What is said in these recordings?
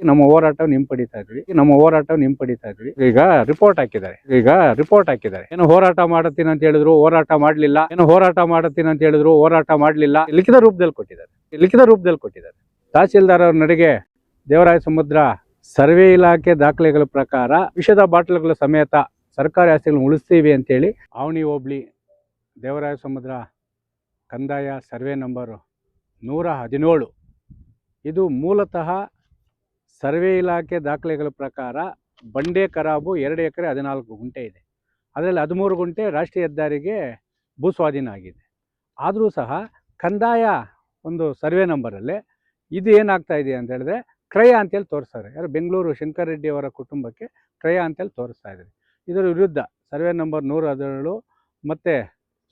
ನಮ್ಮ ಹೋರಾಟವನ್ನು ಹಿಂಪಡಿತಾ ಇದ್ವಿ ಈಗ ರಿಪೋರ್ಟ್ ಹಾಕಿದ್ದಾರೆ ಏನು ಹೋರಾಟ ಮಾಡುತ್ತೀನಿ ಅಂತ ಹೇಳಿದ್ರು ಹೋರಾಟ ಮಾಡಲಿಲ್ಲ ಲಿಖಿತ ರೂಪದಲ್ಲಿ ಕೊಟ್ಟಿದ್ದಾರೆ ತಹಸೀಲ್ದಾರ್ ಅವರ ನಡೆಗೆ ದೇವರಾಯ ಸಮುದ್ರ ಸರ್ವೆ ಇಲಾಖೆ ದಾಖಲೆಗಳ ಪ್ರಕಾರ ವಿಷದ ಬಾಟಲ್ಗಳ ಸಮೇತ ಸರ್ಕಾರಿ ಆಸ್ತಿಗಳನ್ನು ಉಳಿಸ್ತೀವಿ ಅಂತೇಳಿ ಆವಣಿ ಹೋಬಳಿ ದೇವರಾಯ ಸಮುದ್ರ ಕಂದಾಯ ಸರ್ವೆ ನಂಬರ್ 117 ಇದು ಮೂಲತಃ ಸರ್ವೆ ಇಲಾಖೆ ದಾಖಲೆಗಳ ಪ್ರಕಾರ ಬಂಡೆ ಖರಾಬು 2 ಎಕರೆ 14 ಗುಂಟೆ ಇದೆ. ಅದರಲ್ಲಿ 13 ಗುಂಟೆ ರಾಷ್ಟ್ರೀಯ ಹೆದ್ದಾರಿಗೆ ಭೂಸ್ವಾಧೀನ ಆಗಿದೆ. ಆದರೂ ಸಹ ಕಂದಾಯ ಒಂದು ಸರ್ವೆ ನಂಬರಲ್ಲಿ ಇದು ಏನಾಗ್ತಾ ಇದೆ ಅಂತ ಹೇಳಿದ್ರೆ ಕ್ರಯ ಅಂತೇಳಿ ತೋರಿಸ್ತಾರೆ. ಯಾರು ಬೆಂಗಳೂರು ಶಂಕರ್ ರೆಡ್ಡಿ ಅವರ ಕುಟುಂಬಕ್ಕೆ ಕ್ರಯ ಅಂತೇಳಿ ತೋರಿಸ್ತಾ ಇದ್ದಾರೆ. ಇದರ ವಿರುದ್ಧ ಸರ್ವೆ ನಂಬರ್ 117 ಮತ್ತು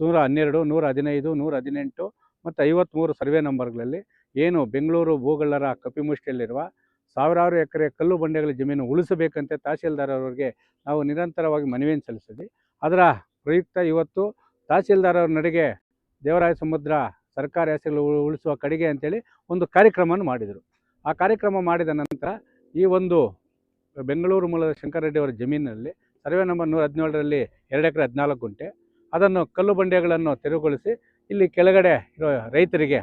112, 115, 118 ಮತ್ತು 53 ಸರ್ವೆ ನಂಬರ್ಗಳಲ್ಲಿ ಏನು ಬೆಂಗಳೂರು ಭೂಗಳ್ಳರ ಕಪಿಮುಷ್ಟಿಯಲ್ಲಿರುವ ಸಾವಿರಾರು ಎಕರೆ ಕಲ್ಲು ಬಂಡೆಗಳ ಜಮೀನು ಉಳಿಸಬೇಕಂತೆ ತಹಸೀಲ್ದಾರ್ ಅವರಿಗೆ ನಾವು ನಿರಂತರವಾಗಿ ಮನವಿಯನ್ನು ಸಲ್ಲಿಸಿದ್ವಿ. ಅದರ ಪ್ರಯುಕ್ತ ಇವತ್ತು ತಹಸೀಲ್ದಾರ್ ಅವರ ನಡೆಗೆ ದೇವರಾಯ ಸಮುದ್ರ ಸರ್ಕಾರಿ ಆಸ್ತಿಗಳು ಉಳಿಸುವ ಕಡೆಗೆ ಅಂತೇಳಿ ಒಂದು ಕಾರ್ಯಕ್ರಮವನ್ನು ಮಾಡಿದರು. ಆ ಕಾರ್ಯಕ್ರಮ ಮಾಡಿದ ನಂತರ ಈ ಒಂದು ಬೆಂಗಳೂರು ಮೂಲದ ಶಂಕರ್ ರೆಡ್ಡಿ ಅವರ ಜಮೀನಿನಲ್ಲಿ ಸರ್ವೆ ನಂಬರ್ 117ರಲ್ಲಿ 2 ಎಕರೆ 14 ಗುಂಟೆ ಅದನ್ನು ಕಲ್ಲು ಬಂಡೆಗಳನ್ನು ತೆರವುಗೊಳಿಸಿ ಇಲ್ಲಿ ಕೆಳಗಡೆ ಇರೋ ರೈತರಿಗೆ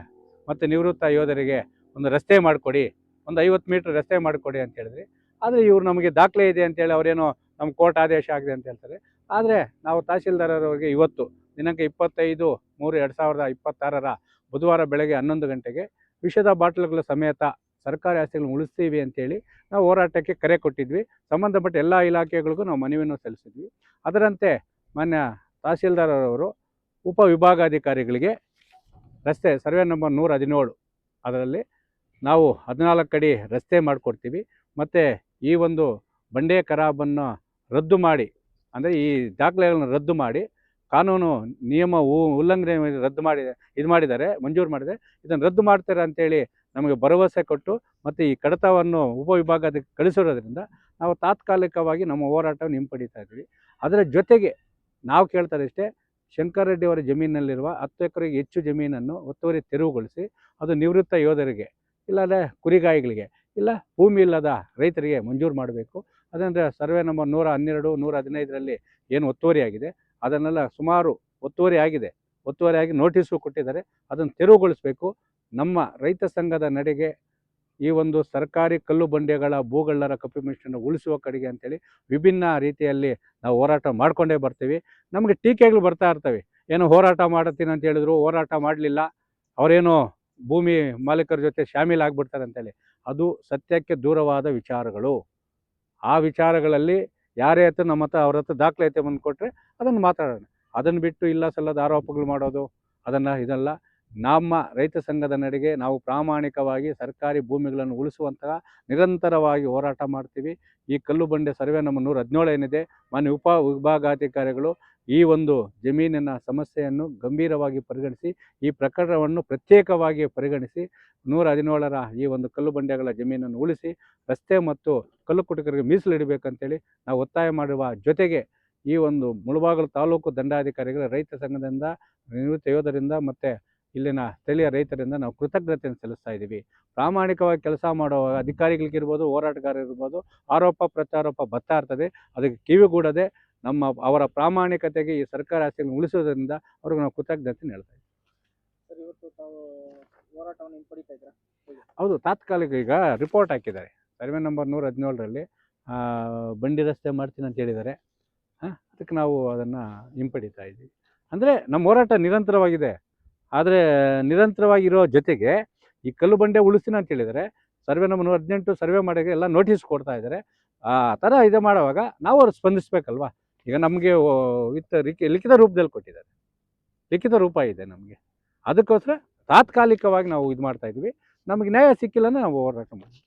ಮತ್ತು ನಿವೃತ್ತ ಯೋಧರಿಗೆ ಒಂದು ರಸ್ತೆ ಮಾಡಿಕೊಡಿ, ಒಂದು 50 ಮೀಟ್ರ್ ರಸ್ತೆ ಮಾಡಿಕೊಡಿ ಅಂತ ಹೇಳಿದ್ರಿ. ಆದರೆ ಇವರು ನಮಗೆ ದಾಖಲೆ ಇದೆ ಅಂತೇಳಿ ಅವರೇನೋ ನಮ್ಮ ಕೋರ್ಟ್ ಆದೇಶ ಆಗಿದೆ ಅಂತ ಹೇಳ್ತಾರೆ. ಆದರೆ ನಾವು ತಹಸೀಲ್ದಾರರವರಿಗೆ ಇವತ್ತು ದಿನಾಂಕ 25/3/2026 ಬುಧವಾರ ಬೆಳಗ್ಗೆ 11 ಗಂಟೆಗೆ ವಿಷದ ಬಾಟಲ್ಗಳ ಸಮೇತ ಸರ್ಕಾರಿ ಆಸ್ತಿಗಳನ್ನು ಉಳಿಸ್ತೀವಿ ಅಂತೇಳಿ ನಾವು ಹೋರಾಟಕ್ಕೆ ಕರೆ ಕೊಟ್ಟಿದ್ವಿ. ಸಂಬಂಧಪಟ್ಟ ಎಲ್ಲ ಇಲಾಖೆಗಳಿಗೂ ನಾವು ಮನವಿಯನ್ನು ಸಲ್ಲಿಸಿದ್ವಿ. ಅದರಂತೆ ಮಾನ್ಯ ತಹಸೀಲ್ದಾರರವರು ಉಪವಿಭಾಗಾಧಿಕಾರಿಗಳಿಗೆ ರಸ್ತೆ ಸರ್ವೆ ನಂಬರ್ 117 ಅದರಲ್ಲಿ ನಾವು 14 ಅಡಿ ರಸ್ತೆ ಮಾಡಿಕೊಡ್ತೀವಿ ಮತ್ತು ಈ ಒಂದು ಬಂಡೆ ಖರಾಬನ್ನು ರದ್ದು ಮಾಡಿ, ಅಂದರೆ ಈ ದಾಖಲೆಗಳನ್ನು ರದ್ದು ಮಾಡಿ ಕಾನೂನು ನಿಯಮ ಉಲ್ಲಂಘನೆ ಮಂಜೂರು ಮಾಡಿದೆ, ಇದನ್ನು ರದ್ದು ಮಾಡ್ತಾರೆ ಅಂತೇಳಿ ನಮಗೆ ಭರವಸೆ ಕೊಟ್ಟು ಮತ್ತು ಈ ಕಡತವನ್ನು ಉಪವಿಭಾಗಕ್ಕೆ ಕಳಿಸಿರೋದ್ರಿಂದ ನಾವು ತಾತ್ಕಾಲಿಕವಾಗಿ ನಮ್ಮ ಹೋರಾಟವನ್ನು ಹಿಂಪಡಿತಾ ಇದ್ವಿ. ಅದರ ಜೊತೆಗೆ ನಾವು ಕೇಳ್ತಾರಿಷ್ಟೇ, ಶಂಕರ್ ರೆಡ್ಡಿ ಅವರ ಜಮೀನಿನಲ್ಲಿರುವ 10 ಎಕರೆಗೆ ಹೆಚ್ಚು ಜಮೀನನ್ನು ಒತ್ತುವರಿ ತೆರವುಗೊಳಿಸಿ ಅದು ನಿವೃತ್ತ ಯೋಧರಿಗೆ ಇಲ್ಲಾಂದರೆ ಕುರಿಗಾಯಿಗಳಿಗೆ ಇಲ್ಲ ಭೂಮಿ ಇಲ್ಲದ ರೈತರಿಗೆ ಮಂಜೂರು ಮಾಡಬೇಕು. ಅದಂದರೆ ಸರ್ವೆ ನಂಬರ್ 112, 115ರಲ್ಲಿ ಏನು ಒತ್ತುವರಿಯಾಗಿದೆ ಅದನ್ನೆಲ್ಲ ಸುಮಾರು ಒತ್ತುವರಿಯಾಗಿ ನೋಟಿಸು ಕೊಟ್ಟಿದ್ದಾರೆ, ಅದನ್ನು ತೆರವುಗೊಳಿಸಬೇಕು. ನಮ್ಮ ರೈತ ಸಂಘದ ನಡೆಗೆ ಈ ಒಂದು ಸರ್ಕಾರಿ ಕಲ್ಲು ಬಂಡೆಗಳ ಭೂಗಳ್ಳರ ಕಪಿಮುಷ್ಟಿಯನ್ನು ಉಳಿಸುವ ಕಡೆಗೆ ಅಂತೇಳಿ ವಿಭಿನ್ನ ರೀತಿಯಲ್ಲಿ ನಾವು ಹೋರಾಟ ಮಾಡಿಕೊಂಡೇ ಬರ್ತೀವಿ. ನಮಗೆ ಟೀಕೆಗಳು ಬರ್ತಾ ಇರ್ತವೆ, ಏನೋ ಹೋರಾಟ ಮಾಡುತ್ತೀನಿ ಅಂತ ಹೇಳಿದ್ರು, ಹೋರಾಟ ಮಾಡಲಿಲ್ಲ, ಅವರೇನೋ ಭೂಮಿ ಮಾಲೀಕರ ಜೊತೆ ಶಾಮೀಲಾಗ್ಬಿಡ್ತಾರೆ ಅಂತೇಳಿ. ಅದು ಸತ್ಯಕ್ಕೆ ದೂರವಾದ ವಿಚಾರಗಳು. ಆ ವಿಚಾರಗಳಲ್ಲಿ ಯಾರೇ ಹತ್ರ ನಮ್ಮ ಹತ್ರ ಅವ್ರ ಹತ್ರ ದಾಖಲಾತಿ ಬಂದು ಕೊಟ್ಟರೆ ಅದನ್ನು ಮಾತಾಡೋಣ. ಅದನ್ನು ಬಿಟ್ಟು ಇಲ್ಲ ಸಲ್ಲದ ಆರೋಪಗಳು ಮಾಡೋದು ಇದಲ್ಲ. ನಮ್ಮ ರೈತ ಸಂಘದ ನಡೆಗೆ ನಾವು ಪ್ರಾಮಾಣಿಕವಾಗಿ ಸರ್ಕಾರಿ ಭೂಮಿಗಳನ್ನು ಉಳಿಸುವಂತಹ ನಿರಂತರವಾಗಿ ಹೋರಾಟ ಮಾಡ್ತೀವಿ. ಈ ಕಲ್ಲು ಬಂಡೆ ಸರ್ವೆ ನಂಬರ್ 117 ಏನಿದೆ, ಮಾನ್ಯ ಉಪವಿಭಾಗಾಧಿಕಾರಿಗಳು ಈ ಒಂದು ಜಮೀನಿನ ಸಮಸ್ಯೆಯನ್ನು ಗಂಭೀರವಾಗಿ ಪರಿಗಣಿಸಿ ಈ ಪ್ರಕರಣವನ್ನು ಪ್ರತ್ಯೇಕವಾಗಿ ಪರಿಗಣಿಸಿ 117ರ ಈ ಒಂದು ಕಲ್ಲು ಬಂಡೆಗಳ ಜಮೀನನ್ನು ಉಳಿಸಿ ರಸ್ತೆ ಮತ್ತು ಕಲ್ಲು ಕುಟುಕರಿಗೆ ಮೀಸಲಿಡಬೇಕಂತೇಳಿ ನಾವು ಒತ್ತಾಯ ಮಾಡುವ ಜೊತೆಗೆ ಈ ಒಂದು ಮುಳಬಾಗಿಲು ತಾಲೂಕು ದಂಡಾಧಿಕಾರಿಗಳ ರೈತ ಸಂಘದಿಂದ, ನಿವೃತ್ತ ಯೋಧರಿಂದ ಮತ್ತು ಇಲ್ಲಿನ ಸ್ಥಳೀಯ ರೈತರಿಂದ ನಾವು ಕೃತಜ್ಞತೆಯನ್ನು ಸಲ್ಲಿಸ್ತಾ ಇದ್ದೀವಿ. ಪ್ರಾಮಾಣಿಕವಾಗಿ ಕೆಲಸ ಮಾಡುವ ಅಧಿಕಾರಿಗಳಿಗಿರ್ಬೋದು, ಹೋರಾಟಗಾರರಿರ್ಬೋದು, ಆರೋಪ ಪ್ರತ್ಯಾರೋಪ ಬರ್ತಾ ಇರ್ತದೆ, ಅದಕ್ಕೆ ಕಿವಿಗೂಡದೆ ಅವರ ಪ್ರಾಮಾಣಿಕತೆಗೆ ಈ ಸರ್ಕಾರ ಆಸ್ತಿಗಳನ್ನು ಉಳಿಸೋದ್ರಿಂದ ಅವ್ರಿಗೆ ನಾವು ಕೃತಜ್ಞತೆ ಹೇಳ್ತಾ ಇದ್ದೀವಿ. ಸರ್, ಇವತ್ತು ತಾವು ಹೋರಾಟವನ್ನು ಹಿಂಪಡಿತಾ ಇದ್ದೀರಾ? ಹೌದು, ತಾತ್ಕಾಲಿಕ ಈಗ ರಿಪೋರ್ಟ್ ಹಾಕಿದ್ದಾರೆ. ಸರ್ವೆ ನಂಬರ್ 117ರಲ್ಲಿ ಬಂಡಿ ರಸ್ತೆ ಮಾಡ್ತೀನಿ ಅಂತ ಹೇಳಿದ್ದಾರೆ. ಅದಕ್ಕೆ ನಾವು ಅದನ್ನು ಹಿಂಪಡಿತಾ ಇದ್ದೀವಿ. ಅಂದರೆ ನಮ್ಮ ಹೋರಾಟ ನಿರಂತರವಾಗಿದೆ. ಆದರೆ ನಿರಂತರವಾಗಿರೋ ಜೊತೆಗೆ ಈ ಕಲ್ಲು ಬಂಡೆ ಉಳಿಸ್ತೀನಿ ಅಂತ ಹೇಳಿದರೆ ಸರ್ವೆ ನಂಬರ್ 118 ಸರ್ವೆ ಮಾಡೋಕ್ಕೆ ಎಲ್ಲ ನೋಟಿಸ್ ಕೊಡ್ತಾ ಇದ್ದಾರೆ. ಆ ಥರ ಇದು ಮಾಡುವಾಗ ನಾವು ಅವ್ರು ಸ್ಪಂದಿಸಬೇಕಲ್ವ. ಈಗ ನಮಗೆ ಲಿಖಿತ ರೂಪದಲ್ಲಿ ಕೊಟ್ಟಿದ್ದಾರೆ, ಲಿಖಿತ ರೂಪ ಇದೆ ನಮಗೆ. ಅದಕ್ಕೋಸ್ಕರ ತಾತ್ಕಾಲಿಕವಾಗಿ ನಾವು ಇದು ಮಾಡ್ತಾಯಿದ್ವಿ. ನಮಗೆ ನ್ಯಾಯ ಸಿಕ್ಕಿಲ್ಲ ನಾವು ಹೋರಾಟ ಮಾಡ್ತೀವಿ.